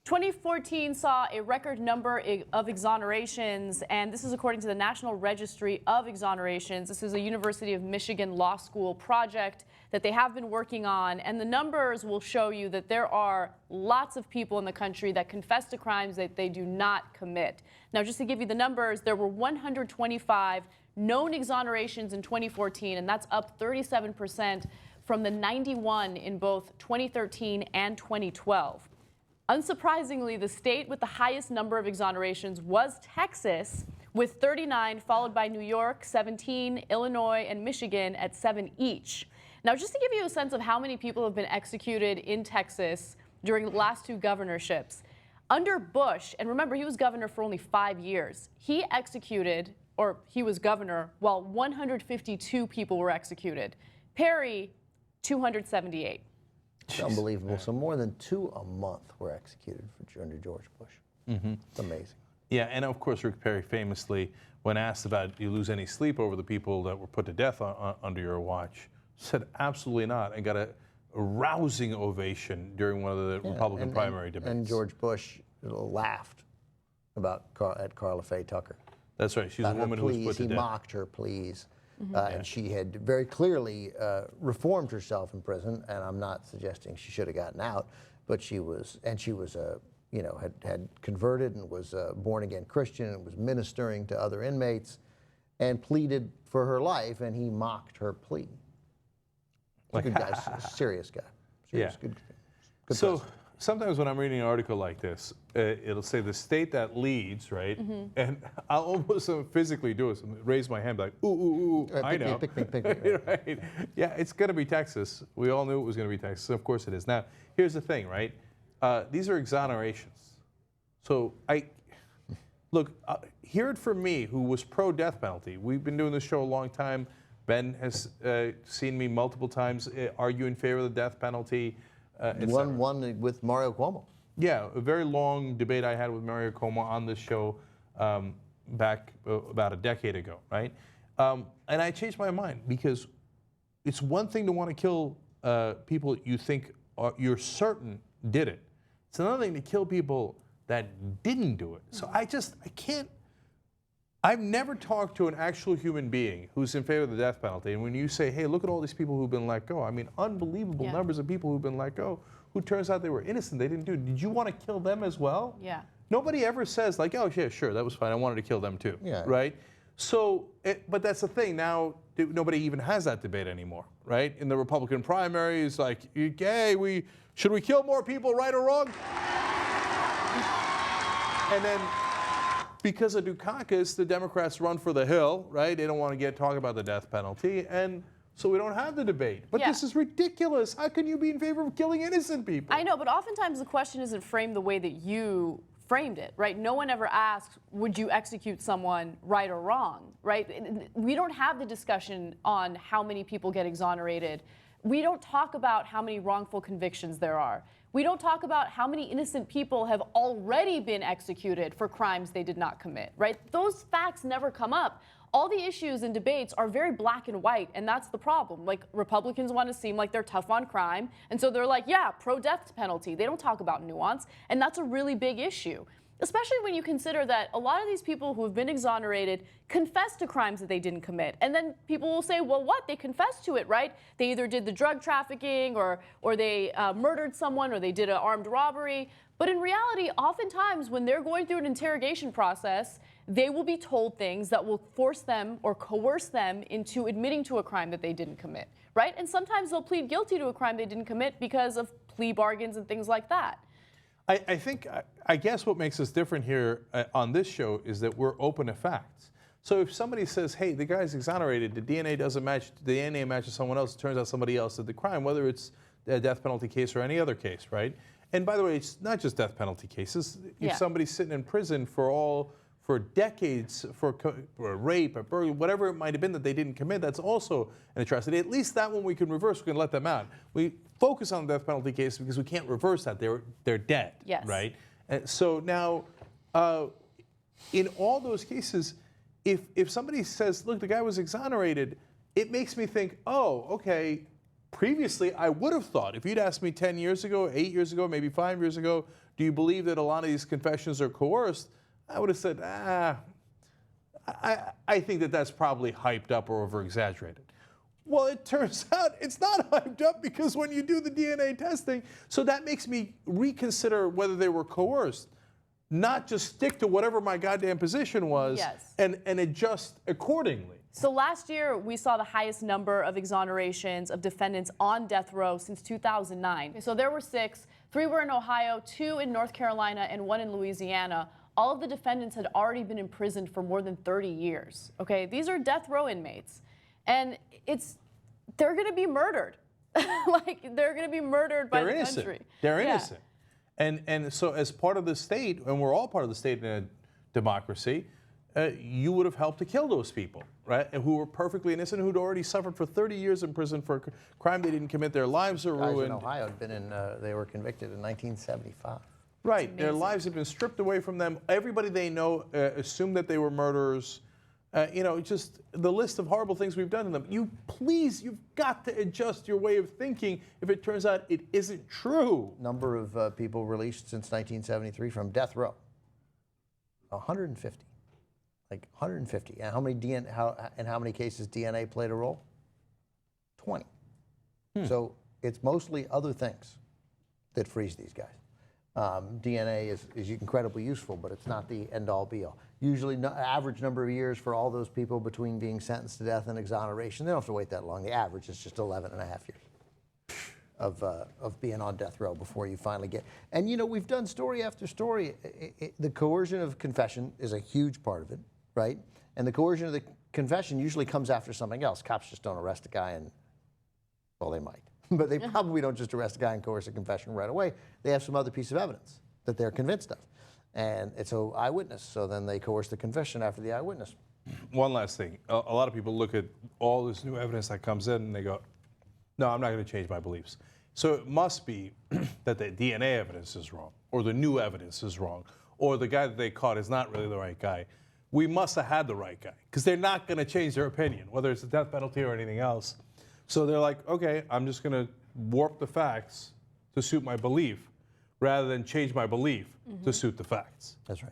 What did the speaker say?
2014 saw a record number of exonerations, and this is according to the National Registry of Exonerations. This is a University of Michigan Law School project that they have been working on, and the numbers will show you that there are lots of people in the country that confess to crimes that they do not commit. Now, just to give you the numbers, there were 125 known exonerations in 2014, and that's up 37% from the 91 in both 2013 and 2012. Unsurprisingly, the state with the highest number of exonerations was Texas, with 39, followed by New York, 17, Illinois, and Michigan at 7 each. Now, just to give you a sense of how many people have been executed in Texas during the last two governorships, under Bush, and remember, he was governor for only 5 years, he executed, or he was governor, while 152 people were executed. Perry, 278. It's unbelievable. So more than 2 a month were executed under George Bush. It's amazing. Yeah, and of course, Rick Perry famously, when asked about, do you lose any sleep over the people that were put to death under your watch, said absolutely not, and got a rousing ovation during one of the Republican primary debates. And George Bush laughed at Carla Faye Tucker. That's right. She's a woman who was put to death. He mocked her pleas. And she had very clearly reformed herself in prison, and I'm not suggesting she should have gotten out, but she was had converted and was a born-again Christian and was ministering to other inmates and pleaded for her life, and he mocked her plea. Good guy, serious guy. Serious, good so person. Sometimes when I'm reading an article like this, it'll say the state that leads, right? And I'll almost physically do it, raise my hand like, ooh, ooh, ooh, I know. Pick me. Right? Yeah, it's going to be Texas. We all knew it was going to be Texas. Of course it is. Now, here's the thing, right? These are exonerations. So look, hear it from me, who was pro-death penalty. We've been doing this show a long time. Ben has seen me multiple times argue in favor of the death penalty. One with Mario Cuomo. Yeah, a very long debate I had with Mario Cuomo on this show back about a decade ago, right? And I changed my mind because it's one thing to want to kill people you think you're certain did it. It's another thing to kill people that didn't do it. So I can't. I've never talked to an actual human being who's in favor of the death penalty. And when you say, hey, look at all these people who've been let go, I mean, unbelievable numbers of people who've been let go who turns out they were innocent, they didn't do it. Did you want to kill them as well? Yeah. Nobody ever says like, oh, yeah, sure, that was fine. I wanted to kill them too, right? So, but that's the thing. Now, nobody even has that debate anymore, right? In the Republican primaries, like, hey, should we kill more people, right or wrong? And then, because of Dukakis, the Democrats run for the hill, right? They don't want to talk about the death penalty, and so we don't have the debate. But this is ridiculous. How can you be in favor of killing innocent people? I know, but oftentimes the question isn't framed the way that you framed it, right? No one ever asks, would you execute someone right or wrong, right? We don't have the discussion on how many people get exonerated. We don't talk about how many wrongful convictions there are. We don't talk about how many innocent people have already been executed for crimes they did not commit, right? Those facts never come up. All the issues and debates are very black and white, and that's the problem. Like, Republicans want to seem like they're tough on crime, and so they're like, yeah, pro-death penalty. They don't talk about nuance, and that's a really big issue. Especially when you consider that a lot of these people who have been exonerated confess to crimes that they didn't commit. And then people will say, well, what? They confessed to it, right? They either did the drug trafficking or they murdered someone or they did an armed robbery. But in reality, oftentimes when they're going through an interrogation process, they will be told things that will force them or coerce them into admitting to a crime that they didn't commit, right? And sometimes they'll plead guilty to a crime they didn't commit because of plea bargains and things like that. I guess what makes us different here on this show is that we're open to facts. So if somebody says, hey, the guy's exonerated, the DNA doesn't match, the DNA matches someone else, it turns out somebody else did the crime, whether it's a death penalty case or any other case, right? And by the way, it's not just death penalty cases. If somebody's sitting in prison for decades for rape, or burglary, whatever it might have been that they didn't commit, that's also an atrocity. At least that one we can reverse, we can let them out. We focus on the death penalty case because we can't reverse that. They're dead, right? And so now, in all those cases, if somebody says, look, the guy was exonerated, it makes me think, oh, okay, previously, I would have thought, if you'd asked me 10 years ago, 8 years ago, maybe 5 years ago, do you believe that a lot of these confessions are coerced? I would have said, I think that that's probably hyped up or over-exaggerated. Well, it turns out it's not hyped up, because when you do the DNA testing, so that makes me reconsider whether they were coerced, not just stick to whatever my goddamn position was and adjust accordingly. So last year, we saw the highest number of exonerations of defendants on death row since 2009. So there were 6, 3 were in Ohio, 2 in North Carolina, and 1 in Louisiana. All of the defendants had already been imprisoned for more than 30 years. Okay, these are death row inmates. And they're going to be murdered. Like, they're going to be murdered by the country. They're innocent. And so as part of the state, and we're all part of the state in a democracy, you would have helped to kill those people, right? And who were perfectly innocent, who'd already suffered for 30 years in prison for a crime they didn't commit. Their lives are ruined. Guys in Ohio had been in, they were convicted in 1975. Right, their lives have been stripped away from them. Everybody they know assumed that they were murderers. You know, just the list of horrible things we've done to them. You've got to adjust your way of thinking if it turns out it isn't true. Number of people released since 1973 from death row. 150. Like 150. And in how many cases DNA played a role? 20. So it's mostly other things that frees these guys. DNA is incredibly useful, but it's not the end-all, be-all. Usually, average number of years for all those people between being sentenced to death and exoneration, they don't have to wait that long. The average is just 11 and a half years of being on death row before you finally get. And you know, we've done story after story. The coercion of confession is a huge part of it, right? And the coercion of the confession usually comes after something else. Cops just don't arrest a guy and, well, they might. But they probably don't just arrest a guy and coerce a confession right away. They have some other piece of evidence that they're convinced of. And it's an eyewitness, so then they coerce the confession after the eyewitness. One last thing. A lot of people look at all this new evidence that comes in and they go, no, I'm not going to change my beliefs. So it must be that the DNA evidence is wrong, or the new evidence is wrong, or the guy that they caught is not really the right guy. We must have had the right guy, because they're not going to change their opinion, whether it's the death penalty or anything else. So they're like, okay, I'm just going to warp the facts to suit my belief rather than change my belief to suit the facts. That's right.